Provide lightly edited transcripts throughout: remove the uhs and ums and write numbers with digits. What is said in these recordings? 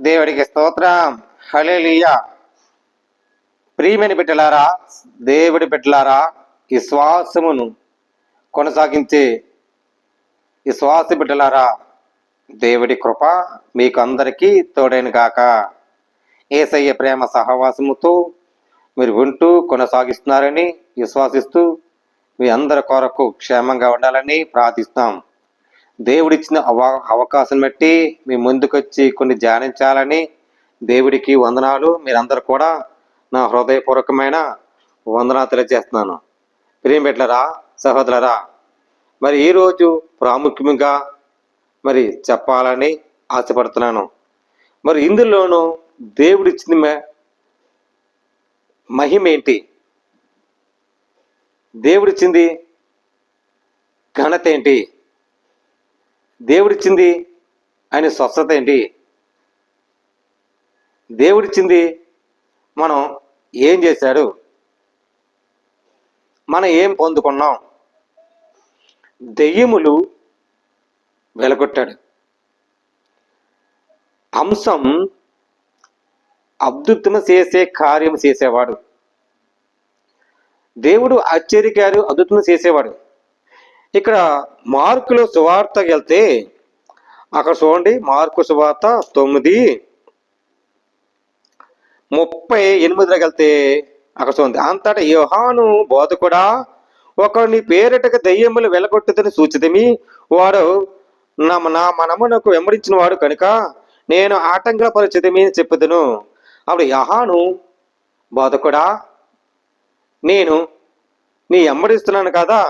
దేవుడికి స్తోత్రం. హల్లెలూయా. ప్రియమైన బిడ్డలారా, దేవుడి బిడ్డలారా, విశ్వాసమును కొనసాగించే విశ్వాస బిడ్డలారా, దేవుడి కృప మీకు అందరికీ తోడైన గాక. యేసయ్య ప్రేమ సహవాసముతో మీరు వింటూ కొనసాగిస్తున్నారని విశ్వాసిస్తూ మీ అందరి కొరకు క్షేమంగా ఉండాలని ప్రార్థిస్తాం. దేవుడిచ్చిన అవకాశం బట్టి మీ ముందుకొచ్చి కొన్ని ధ్యానించాలని దేవుడికి వందనాలు. మీరందరూ కూడా నా హృదయపూర్వకమైన వందనాలు తెలియజేస్తున్నాను. ప్రియమిట్లరా, సహోదరులరా, మరి ఈరోజు ప్రాముఖ్యంగా మరి చెప్పాలని ఆశపడుతున్నాను. మరి ఇందులోనూ దేవుడిచ్చిన మహిమ ఏంటి, దేవుడిచ్చింది ఘనత ఏంటి, దేవుడిచ్చింది ఆయన స్వస్థత ఏంటి, దేవుడిచ్చింది మనం ఏం చేశాడు, మనం ఏం పొందుకున్నాం. దెయ్యములు వెలగొట్టాడు. అంశం అద్భుతం చేసే కార్యం చేసేవాడు. దేవుడు ఆశ్చర్యకారు అద్భుతం చేసేవాడు. ఇక్కడ మార్కులో సువార్తకి వెళ్తే అక్కడ చూడండి, మార్కు సువార్త 9:38 వెళ్తే అక్కడ చూడండి, అంతటా యోహాను బోధకుడా, ఒకరిని పేరిటకు దెయ్యములు వెలగొట్టుదని సూచితమి, వాడు నా మనమునకు వెంబడించిన వాడు కనుక నేను ఆటంకపరిచితమి అని చెప్పుదును. అప్పుడు యోహాను బోధకుడా, నేను నీ వెంబడిస్తున్నాను కదా,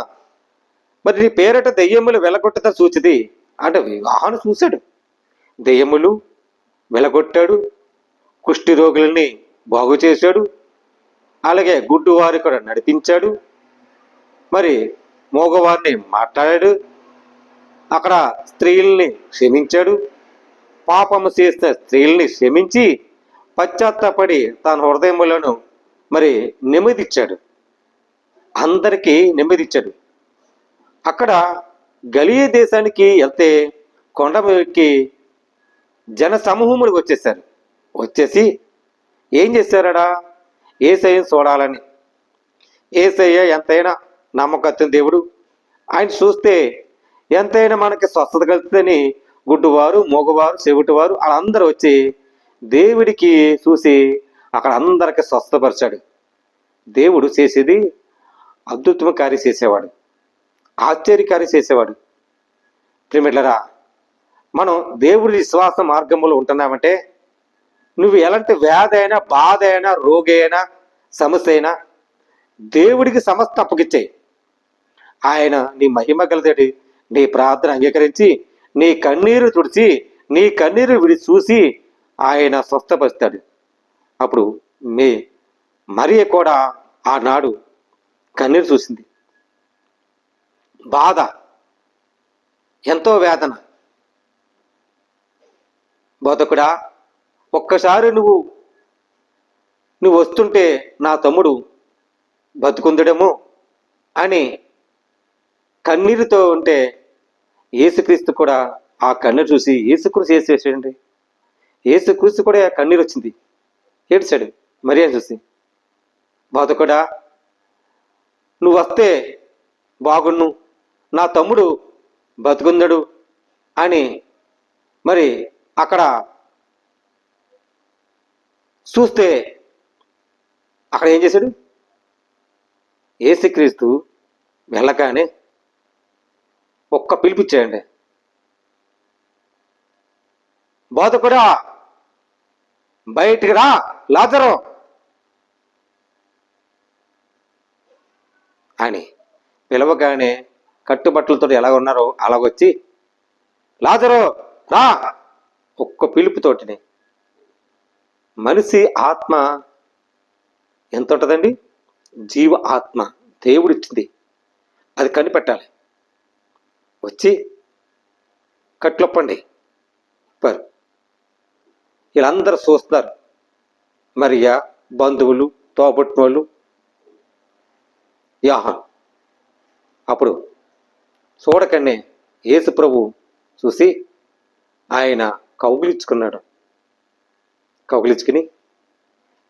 మరి నీ పేరట దెయ్యములు వెలగొట్టుదని సూచిది అంటే యోహాను చూశాడు. దెయ్యములు వెలగొట్టాడు, కుష్టి రోగులని బాగు చేశాడు, అలాగే గుడ్డువారి కూడా నడిపించాడు, మరి మోగవారిని మాట్లాడాడు, అక్కడ స్త్రీల్ని క్షమించాడు, పాపము చేసిన స్త్రీల్ని క్షమించి పశ్చాత్తాపడి తన హృదయములను మరి నెమ్మదిచ్చాడు, అందరికీ నెమ్మదిచ్చాడు. అక్కడ గలిలయ దేశానికి వెళ్తే కొండ మీదకి జన సమూహములు వచ్చేసి ఏం చేశారడా, యేసయ్యను చూడాలని. యేసయ్య ఎంతైనా నమ్మకత్వం దేవుడు, ఆయన చూస్తే ఎంతైనా మనకి స్వస్థత కలుగుతుందని గుడ్డువారు, మోగవారు, చెవిటివారు వాళ్ళందరూ వచ్చి దేవుడికి చూసి అక్కడ అందరికి స్వస్థపరిచాడు. దేవుడు చేసేది అద్భుతమ కార్యం చేసేవాడు, ఆశ్చర్యకార్యం చేసేవాడు. ప్రియమిట్లరా, మనం దేవుడి విశ్వాస మార్గంలో ఉంటున్నామంటే నువ్వు ఎలాంటి వ్యాధి అయినా, బాధ అయినా, రోగి అయినా, సమస్య అయినా దేవుడికి సమస్త అప్పగిచ్చాయి. ఆయన నీ మహిమ గలదేటి నీ ప్రార్థన అంగీకరించి నీ కన్నీరు తుడిచి నీ కన్నీరు చూసి ఆయన స్వస్థపరుస్తాడు. అప్పుడు మరియ కూడా ఆనాడు కన్నీరు చూసింది. బాధ, ఎంతో వేదన. బోధకుడా, ఒక్కసారి నువ్వు వస్తుంటే నా తమ్ముడు బతుకుందడము అని కన్నీరుతో ఉంటే యేసుక్రీస్తు కూడా ఆ కన్నీరు చూసి యేసుక్రీస్తు చేసేసాడండి. యేసుక్రీస్తు కూడా కన్నీరు వచ్చింది, ఏడ్చాడు మరియా చూసి. బోధకుడా, నువ్వు వస్తే బాగుండు, నా తమ్ముడు బతుకుందడు అని మరి అక్కడ చూస్తే అక్కడ ఏం చేశాడు, యేసుక్రీస్తు వెళ్ళగానే ఒక్క పిలిపిచ్చాడండి, బోధకుడా బయటికి రా, లాజరు అని పిలవగానే కట్టుబట్టలతో ఎలా ఉన్నారో అలాగొచ్చి లాజరు రా, ఒక్క పిలుపుతోటిని. మనిషి ఆత్మ ఎంత ఉంటుందండి, జీవ ఆత్మ దేవుడిచ్చింది, అది కనిపెట్టాలి. వచ్చి కట్లొప్పండి వీళ్ళందరూ చూస్తారు. మరియా, బంధువులు, తోబుట్టినోళ్ళు, యోహాను. అప్పుడు చూడకనే యేసు ప్రభు చూసి ఆయన కౌగిలించుకున్నాడు. కౌగిలించుకుని,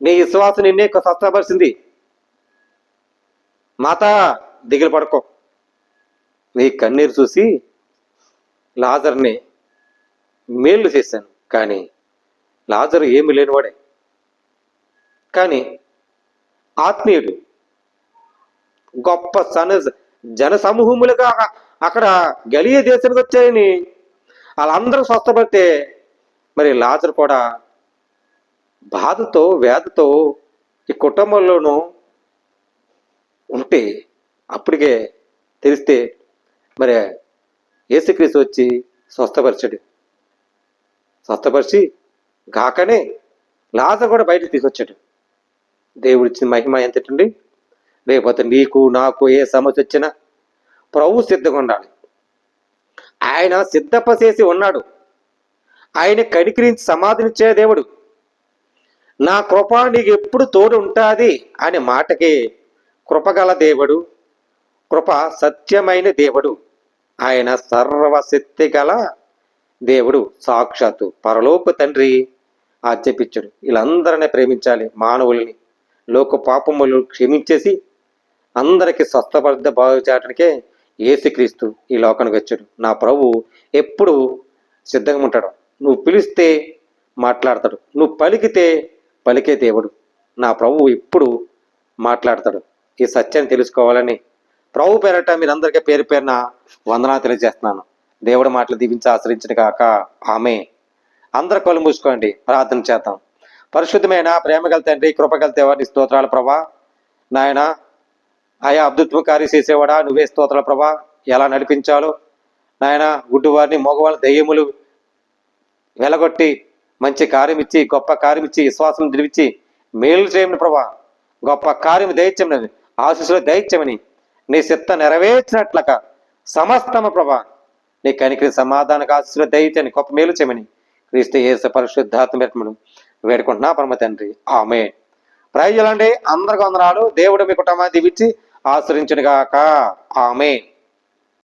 నీ విశ్వాసం నిన్నే స్వస్థపరిచింది, మాత దిగులు పడుకో, నీ కన్నీరు చూసి లాజర్ని మేలు చేశాను. కానీ లాజరు ఏమి లేనివాడే, కానీ ఆత్మీయుడు. గొప్ప జన సమూహములుగా అక్కడ గలియ దేశానికి వచ్చాయని వాళ్ళందరూ స్వస్థపడితే, మరి లాజరు కూడా బాధతో వ్యాధితో ఈ కుటుంబంలోనూ ఉంటే అప్పటికే తెలిస్తే మరి యేసుక్రీస్తు వచ్చి స్వస్థపరిచాడు. స్వస్థపరిచి గాకనే లాజరు కూడా బయటకు తీసుకొచ్చాడు. దేవుడిచ్చిన మహిమ ఎంతటండి. లేకపోతే నీకు నాకు ఏ సమస్య వచ్చినా ప్రభు సిద్ధంగా ఉండాలి. ఆయన సిద్ధపచేసి ఉన్నాడు. ఆయన కనికరించి సమాధినిచ్చే దేవుడు. నా కృప నీకు ఎప్పుడు తోడు ఉంటుంది అనే మాటకి కృపగల దేవుడు, కృప సత్యమైన దేవుడు, ఆయన సర్వశక్తి గల దేవుడు, సాక్షాత్తు పరలోక తండ్రి ఆజ్ఞాపించాడు. వీళ్ళందరినీ ప్రేమించాలి. మానవుల్ని లోక పాపములు క్షమించేసి అందరికీ స్వస్థపరిత బాగు చేయడానికే యేసుక్రీస్తు ఈ లోకానికి వచ్చాడు. నా ప్రభు ఎప్పుడు సిద్ధంగా ఉంటాడు. నువ్వు పిలిస్తే మాట్లాడతాడు, నువ్వు పలికితే పలికే దేవుడు. నా ప్రభు ఎప్పుడు మాట్లాడతాడు. ఈ సత్యాన్ని తెలుసుకోవాలని ప్రభు పేరట మీరందరికీ పేరు పేరున వందనాలు తెలియజేస్తున్నాను. దేవుడి మాటలు దీవించి ఆశ్రయించిన కాక ఆమె. అందరు కళ్ళు మూసుకోండి, ప్రార్థన చేద్దాం. పరిశుద్ధమైన ప్రేమగల తండ్రి, కృపగల దేవాన్ని స్తోత్రాలు ప్రభా. నాయన ఆయా అద్భుత కార్యం చేసేవాడా నువ్వే స్తోత్రాలు ప్రభా. ఎలా నడిపించాలో నాయన, గుడ్డివారిని మగవాళ్ళ దయ్యములు వెలగొట్టి మంచి కార్యం ఇచ్చి, గొప్ప కార్యం ఇచ్చి, విశ్వాసం తెలిపించి మేలు చేయమని ప్రభా. గొప్ప కార్యం దయచేయమని, ఆశీస్సులు దయచేయమని, నీ చిత్త నెరవేర్చినట్లక సమస్తమ ప్రభా నీ కనికరి సమాధానకు ఆశీస్సులు దయచేయని, గొప్ప మేలు చేయమని క్రీస్తు యేసు పరిశుద్ధాత్మ పెట్టమని వేడుకుంటున్నా పరమ తండ్రి. ఆమె. ప్రయోజనండి. అందరికి వందనాలు. దేవుడు మీ కుటుంబాన్ని దీవించి ఆశ్రయించునుగాక. ఆమె.